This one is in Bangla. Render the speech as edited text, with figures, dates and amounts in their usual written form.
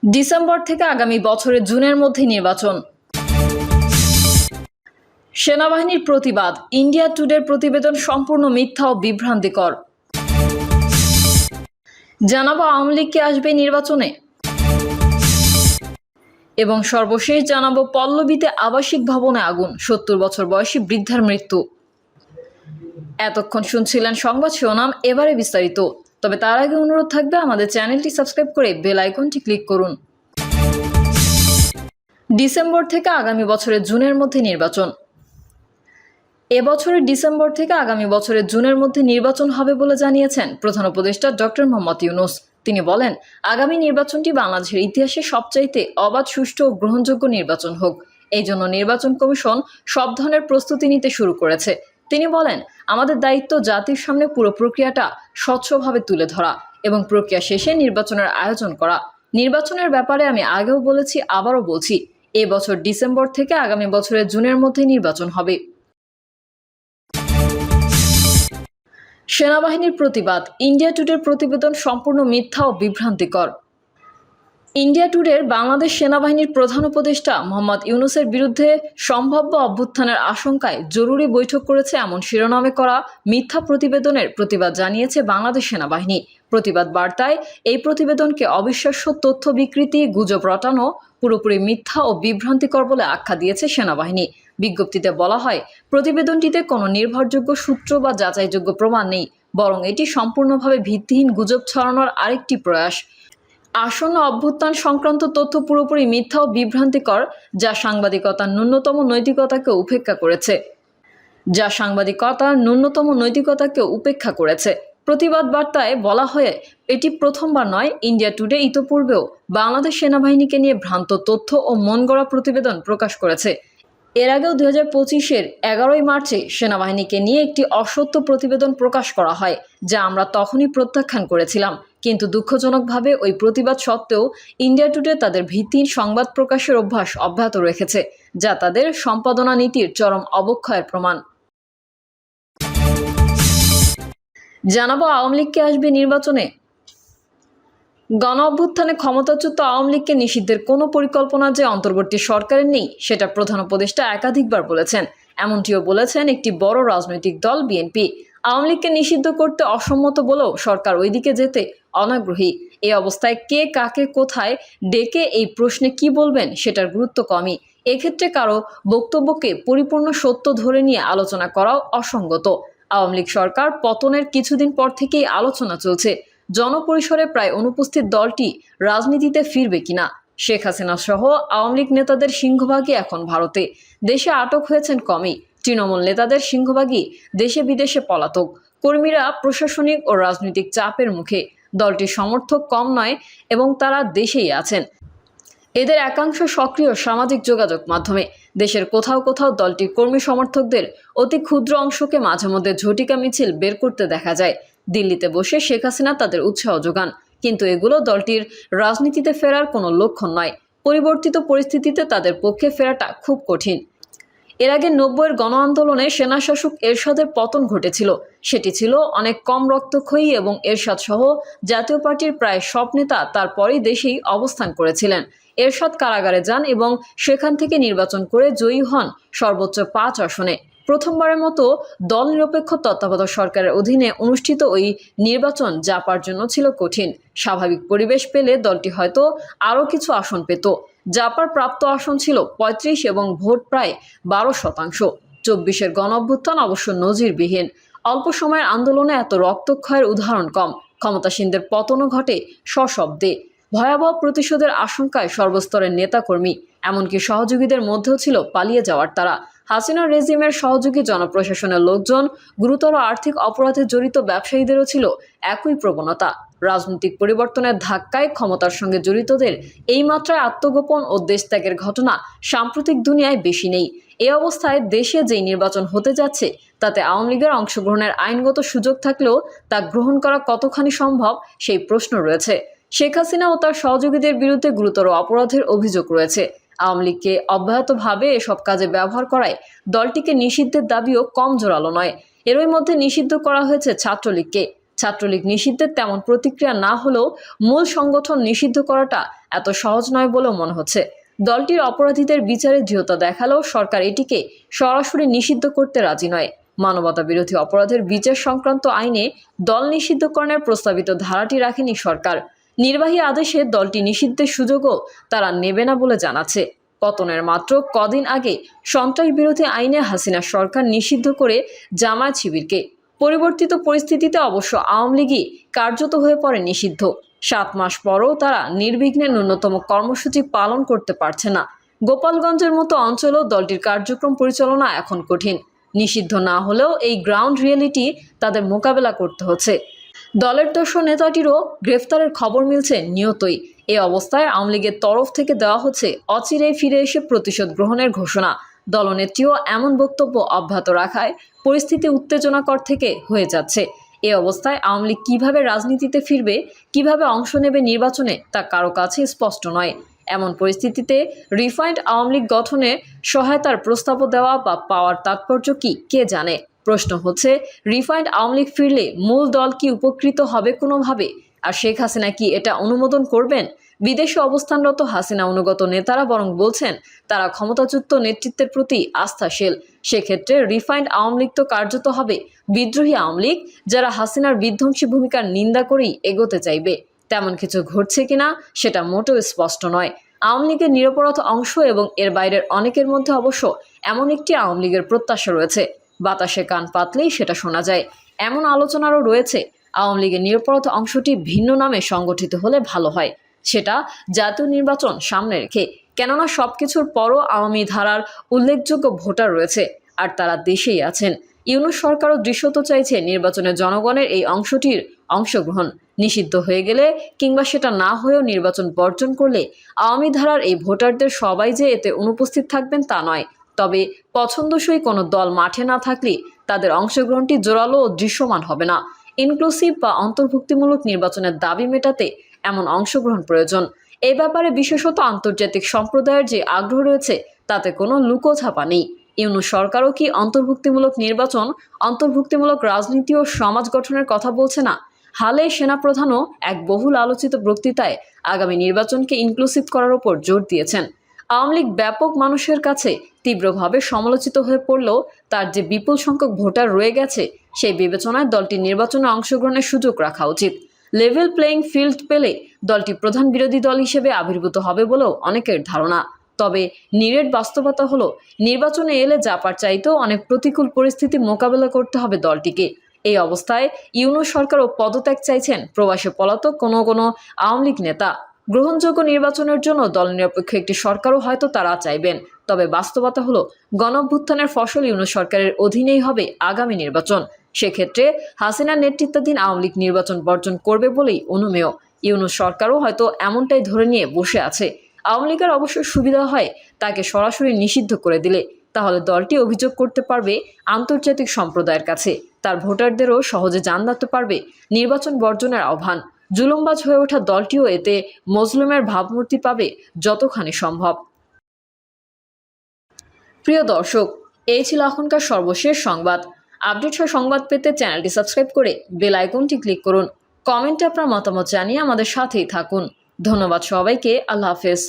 ডিসেম্বর থেকে আগামী বছরের জুনের মধ্যে নির্বাচন। সেনাবাহিনীর প্রতিবাদ, ইন্ডিয়া টুডের প্রতিবেদন সম্পূর্ণ মিথ্যা ও বিভ্রান্তিকর। জানাবো আওয়ামী লীগ কে আসবে নির্বাচনে, এবং সর্বশেষ জানাবো পল্লবীতে আবাসিক ভবনে আগুন, ৭০ বছর বয়সী বৃদ্ধার মৃত্যু। এতক্ষণ শুনছিলেন সংবাদ শিরোনাম, এবারে বিস্তারিত। তবে তার আগে অনুরোধ থাকবে আমাদের চ্যানেলটি সাবস্ক্রাইব করে বেল আইকনটি ক্লিক করুন। ডিসেম্বর থেকে আগামী বছরের জুনের মধ্যে নির্বাচন। এবছরের ডিসেম্বর থেকে আগামী বছরের জুনের মধ্যে নির্বাচন হবে বলে জানিয়েছেন প্রধান উপদেষ্টা ডক্টর মোহাম্মদ ইউনূস। তিনি বলেন, আগামী নির্বাচনটি বাংলাদেশের ইতিহাসে সবচাইতে অবাধ, সুষ্ঠু ও গ্রহণযোগ্য নির্বাচন হোক। এই জন্য নির্বাচন কমিশন সব ধরনের প্রস্তুতি নিতে শুরু করেছে। তিনি বলেন, আমাদের দায়িত্ব জাতির সামনে পুরো প্রক্রিয়াটা স্বচ্ছভাবে তুলে ধরা এবং প্রক্রিয়া শেষে নির্বাচনের আয়োজন করা। নির্বাচনের ব্যাপারে আমি আগেও বলেছি, আবারও বলছি, এ বছর ডিসেম্বর থেকে আগামী বছরের জুনের মধ্যে নির্বাচন হবে। সেনাবাহিনীর প্রতিবাদ, ইন্ডিয়া টুডের প্রতিবেদন সম্পূর্ণ মিথ্যা ও বিভ্রান্তিকর। ইন্ডিয়া টুডের বাংলাদেশ সেনাবাহিনীর প্রধান উপদেষ্টা মোহাম্মদ ইউনূসের বিরুদ্ধে সম্ভাব্য অভ্যুত্থানের আশঙ্কায় জরুরি বৈঠক করেছে এমন শিরোনামে করা মিথ্যা প্রতিবেদনের প্রতিবাদ জানিয়েছে বাংলাদেশ সেনাবাহিনী। প্রতিবাদ বার্তায় এই প্রতিবেদনকে অবিশ্বাস্য তথ্য বিকৃতি, গুজব রটানো, পুরোপুরি মিথ্যা ও বিভ্রান্তিকর বলে আখ্যা দিয়েছে সেনাবাহিনী। বিজ্ঞপ্তিতে বলা হয়, প্রতিবেদনটিতে কোনো নির্ভরযোগ্য সূত্র বা যাচাইযোগ্য প্রমাণ নেই, বরং এটি সম্পূর্ণভাবে ভিত্তিহীন গুজব ছড়ানোর আরেকটি প্রয়াস। আসন্ন অভ্যুত্থান সংক্রান্ত তথ্য পুরোপুরি মিথ্যা ও বিভ্রান্তিকর, যা সাংবাদিকতার ন্যূনতম নৈতিকতাকে উপেক্ষা করেছে। প্রতিবাদ বার্তায় বলা হয়, এটি প্রথমবার নয়, ইন্ডিয়া টুডে ইতোপূর্বেও বাংলাদেশ সেনাবাহিনীকে নিয়ে ভ্রান্ত তথ্য ও মনগড়া প্রতিবেদন প্রকাশ করেছে। এর আগেও 2025-এর 11 মার্চে সেনাবাহিনীকে নিয়ে একটি অসত্য প্রতিবেদন প্রকাশ করা হয়, যা আমরা তখনই প্রত্যাখ্যান করেছিলাম। কিন্তু দুঃখজনকভাবে ওই প্রতিবাদ সত্ত্বেও ইন্ডিয়া টুডে তাদের ভিত্তিহীন সংবাদ প্রকাশের অভ্যাস অব্যাহত রেখেছে, যা তাদের সম্পাদনা নীতির চরম অবক্ষয়ের প্রমাণ। জানাবো আওয়ামী লীগ কে আসবে নির্বাচনে। গণ অভ্যুত্থানে ক্ষমতাচ্যুত আওয়ামী লীগকে নিষিদ্ধের কোনো পরিকল্পনা যে অন্তর্বর্তী সরকারের নেই, সেটা প্রধান উপদেষ্টা একাধিকবার বলেছেন। এমনটিও বলেছেন একটি বড় রাজনৈতিক দল বিএনপি। আওয়ামী লীগকে নিষিদ্ধ করতে অসম্মত বলেও সরকার ওইদিকে যেতে অনাগ্রহী। এই অবস্থায় কে কাকে কোথায় ডেকে এই প্রশ্নে কি বলবেন সেটার গুরুত্ব কমই। এক্ষেত্রে কারো বক্তব্যকে পরিপূর্ণ সত্য ধরে নিয়ে আলোচনা করাও অসঙ্গত। আওয়ামী লীগ সরকার পতনের কিছুদিন পর থেকেই আলোচনা চলছে জনপরিসরে প্রায় অনুপস্থিত দলটি রাজনীতিতে ফিরবে কিনা। শেখ হাসিনা সহ আওয়ামী লীগ নেতাদের সিংহভাগই এখন ভারতে। দেশে আটক হয়েছেন কমই। তৃণমূল নেতাদের সিংহভাগই দেশে বিদেশে পলাতক। কর্মীরা প্রশাসনিক ও রাজনৈতিক চাপের মুখে। দলটির সমর্থক কম নয় এবং তারা দেশেই আছেন। এদের একাংশ সক্রিয় সামাজিক যোগাযোগ মাধ্যমে। দেশের কোথাও কোথাও দলটির কর্মী সমর্থকদের অতি ক্ষুদ্র অংশকে মাঝে মধ্যে ঝটিকা মিছিল বের করতে দেখা যায়। দিল্লিতে বসে শেখ হাসিনা তাদের উৎসাহ যোগান, কিন্তু এগুলো দলটির রাজনীতিতে ফেরার কোনো লক্ষণ নয়। পরিবর্তিত পরিস্থিতিতে তাদের পক্ষে ফেরাটা খুব কঠিন। এর আগে 90-এর গণ আন্দোলনে সেনাশাসক এরশাদের পতন ঘটেছিল। সেটি ছিল অনেক কম রক্তক্ষয়ী এবং এরশাদ সহ জাতীয় পার্টির প্রায় সব নেতা তারপরই দেশেই অবস্থান করেছিলেন। এরশাদ কারাগারে যান এবং সেখান থেকে নির্বাচন করে জয়ী হন সর্বোচ্চ 5 আসনে। প্রথমবারের মতো দল নিরপেক্ষ তত্ত্বাবধায়ক সরকারের অধীনে অনুষ্ঠিত ওই নির্বাচন জাপার জন্য ছিল কঠিন। স্বাভাবিক পরিবেশ পেলে দলটি হয়তো আরও কিছু আসন পেত। জাপার প্রাপ্ত আসন ছিল 35 এবং ভোট প্রায় 12%। 24-এর গণ অভ্যুত্থান অবশ্য নজিরবিহীন। অল্প সময়ের আন্দোলনে এত রক্তক্ষয়ের উদাহরণ কম। ক্ষমতাসীনদের পতনও ঘটে সশব্দে। ভয়াবহ প্রতিশোধের আশঙ্কায় সর্বস্তরের নেতাকর্মী, এমনকি সহযোগীদের মধ্যেও ছিল পালিয়ে যাওয়ার তারা। হাসিনা রেজিমের সহযোগী জনপ্রশাসনের লোকজন, গুরুতর আর্থিক অপরাধে জড়িত ব্যবসায়ীদেরও ছিল একই প্রবণতা। রাজনৈতিক পরিবর্তনের ধাক্কায় ক্ষমতার সঙ্গে জড়িতদের এই মাত্রায় আত্মগোপন ও দেশত্যাগের ঘটনা সাম্প্রতিক দুনিয়ায় বেশি নেই। এই অবস্থায় দেশে যেই নির্বাচন হতে যাচ্ছে, তাতে আওয়ামী লীগের অংশগ্রহণের আইনগত সুযোগ থাকলেও তা গ্রহণ করা কতখানি সম্ভব সেই প্রশ্ন রয়েছে। শেখ হাসিনা ও তার সহযোগীদের বিরুদ্ধে গুরুতর অপরাধের অভিযোগ রয়েছে। আওয়ামী লীগকে অব্যাহতভাবে এসব কাজে ব্যবহার করায় দলটিকে নিষিদ্ধের দাবিও কম জোরালো নয়। এরই মধ্যে নিষিদ্ধ করা হয়েছে ছাত্রলীগকে। ছাত্রলীগ নিষিদ্ধের তেমন প্রতিক্রিয়া না হলেও মূল সংগঠন নিষিদ্ধ করাটা এত সহজ নয় বলেও মনে হচ্ছে। দলটির অপরাধীদের বিচারে দৃঢ়তা দেখালেও সরকার এটিকে সরাসরি নিষিদ্ধ করতে রাজি নয়। মানবতা বিরোধী অপরাধের বিচার সংক্রান্ত আইনে দল নিষিদ্ধকরণের প্রস্তাবিত ধারাটি রাখেনি সরকার। নির্বাহী আদেশে দলটি নিষিদ্ধের সুযোগও তারা নেবে না বলে জানাচ্ছে। পতনের মাত্র কদিন আগে সন্ত্রাস বিরোধী আইনে হাসিনা সরকার নিষিদ্ধ করে জামায়াত শিবিরকে। পরিবর্তিত পরিস্থিতিতে অবশ্য আওয়ামী লীগই কার্যত হয়ে পড়ে নিষিদ্ধ। 7 মাস পরও তারা নির্বিঘ্নে ন্যূনতম কর্মসূচি পালন করতে পারছে না। গোপালগঞ্জের মতো অঞ্চলেও দলটির কার্যক্রম পরিচালনা এখন কঠিন। নিষিদ্ধ না হলেও এই গ্রাউন্ড রিয়েলিটি তাদের মোকাবেলা করতে হচ্ছে। দলের দর্শ নেতাটিরও গ্রেফতারের খবর মিলছে নিয়তই। এ অবস্থায় আওয়ামী লীগের তরফ থেকে দেওয়া হচ্ছে অচিরেই ফিরে এসে প্রতিশোধ গ্রহণের ঘোষণা। দলনেত্রীও এমন বক্তব্য অব্যাহত রাখায় পরিস্থিতি উত্তেজনাকর থেকে হয়ে যাচ্ছে। এ অবস্থায় আওয়ামী লীগ কীভাবে রাজনীতিতে ফিরবে, কিভাবে অংশ নেবে নির্বাচনে, তা কারো কাছে স্পষ্ট নয়। এমন পরিস্থিতিতে রিফাইন্ড আওয়ামী লীগ গঠনে সহায়তার প্রস্তাবও দেওয়া বা পাওয়ার তাৎপর্য কি কে জানে। প্রশ্ন হচ্ছে, রিফাইন্ড আওয়ামী লীগ ফিরলে মূল দল কি উপকৃত হবে কোনোভাবে? আর শেখ হাসিনা কি এটা অনুমোদন করবেন? বিদেশে অবস্থানরত হাসিনা অনুগত নেতারা বরং বলছেন তারা ক্ষমতাচ্যুত নেতৃত্বের প্রতি আস্থাশীল। সেক্ষেত্রে রিফাইন্ড আওয়ামী লীগ তো কার্যত হবে বিদ্রোহী আওয়ামী লীগ, যারা হাসিনার বিধ্বংসী ভূমিকার নিন্দা করেই এগোতে চাইবে। তেমন কিছু ঘটছে কিনা সেটা মোটেও স্পষ্ট নয়। আওয়ামী লীগের নিরপরাধ অংশ এবং এর বাইরের অনেকের মধ্যে অবশ্য এমন একটি আওয়ামী লীগের প্রত্যাশা রয়েছে। বাতাসে কান পাতলেই সেটা শোনা যায়। এমন আলোচনারও রয়েছে আওয়ামী লীগের নিরপরাধ অংশটি ভিন্ন নামে সংগঠিত হলে ভালো হয়, সেটা জাতীয় নির্বাচন সামনে রেখে। কেননা সবকিছুর পরও আওয়ামী ধারার উল্লেখযোগ্য ভোটার রয়েছে, আর তারা দেশেই আছেন। ইউনূস সরকারও দৃশ্যত চাইছে নির্বাচনে জনগণের এই অংশটির অংশগ্রহণ। নিষিদ্ধ হয়ে গেলে কিংবা সেটা না হয়েও নির্বাচন বর্জন করলে আওয়ামী ধারার এই ভোটারদের সবাই যে এতে অনুপস্থিত থাকবেন তা নয়। তবে পছন্দসই কোনো দল মাঠে না থাকলে তাদের অংশগ্রহণটি জোরালো ও দৃশ্যমান হবে না। ইনক্লুসিভ বা অন্তর্ভুক্তিমূলক নির্বাচনের দাবি মেটাতে এমন অংশগ্রহণ প্রয়োজন। এই ব্যাপারে বিশেষত আন্তর্জাতিক সম্প্রদায়ের যে আগ্রহ রয়েছে তাতে কোনো লুকোছাপা নেই। ইউনূস সরকারও কি অন্তর্ভুক্তিমূলক নির্বাচন, অন্তর্ভুক্তিমূলক রাজনীতি ও সমাজ গঠনের কথা বলছে না? হালে সেনাপ্রধানও এক বহুল আলোচিত বক্তৃতায় আগামী নির্বাচনকে ইনক্লুসিভ করার উপর জোর দিয়েছেন। আওয়ামী লীগ ব্যাপক মানুষের কাছে তীব্রভাবে সমালোচিত হয়ে পড়লেও তার যে বিপুল সংখ্যক ভোটার রয়ে গেছে সেই বিবেচনায় দলটির নির্বাচনে অংশগ্রহণের সুযোগ রাখা উচিত। লেভেল প্লেয়িং ফিল্ড পেলে দলটি প্রধান বিরোধী দল হিসেবে আবির্ভূত হবে বলেও অনেকের ধারণা। তবে নিরেট বাস্তবতা হলো, নির্বাচনে এলে জাপার চাইতেও অনেক প্রতিকূল পরিস্থিতি মোকাবেলা করতে হবে দলটিকে। এই অবস্থায় ইউনূস সরকারও পদত্যাগ চাইছেন প্রবাসে পলাতক কোনো কোনো আওয়ামী লীগ নেতা। গ্রহণযোগ্য নির্বাচনের জন্য দল নিরপেক্ষ একটি সরকারও হয়তো তারা চাইবেন। তবে বাস্তবতা হলো, গণঅভ্যুত্থানের ফসল ইউনূস সরকারের অধীনেই হবে আগামী নির্বাচন। সেক্ষেত্রে হাসিনার নেতৃত্বাধীন আওয়ামী লীগ নির্বাচন বর্জন করবে বলেই অনুমেয়। ইউনূস সরকারও হয়তো এমনটাই ধরে নিয়ে বসে আছে। আওয়ামী লীগের অবশ্য সুবিধা হয় তাকে সরাসরি নিষিদ্ধ করে দিলে, তাহলে দলটি অভিযোগ করতে পারবে আন্তর্জাতিক সম্প্রদায়ের কাছে। তার ভোটারদেরও সহজে জানাতে পারবে নির্বাচন বর্জনের আহ্বান। জুলুমবাজ হয়ে ওঠা দলটিও এতে মজলুমের ভাবমূর্তি পাবে যতখানি সম্ভব। প্রিয় দর্শক, এই ছিল এখনকার সর্বশেষ সংবাদ। আপডেট সহ সংবাদ পেতে চ্যানেলটি সাবস্ক্রাইব করে বেল আইকনটি ক্লিক করুন। কমেন্টে আপনার মতামত জানিয়ে আমাদের সাথেই থাকুন। ধন্যবাদ সবাইকে। আল্লাহ হাফেজ।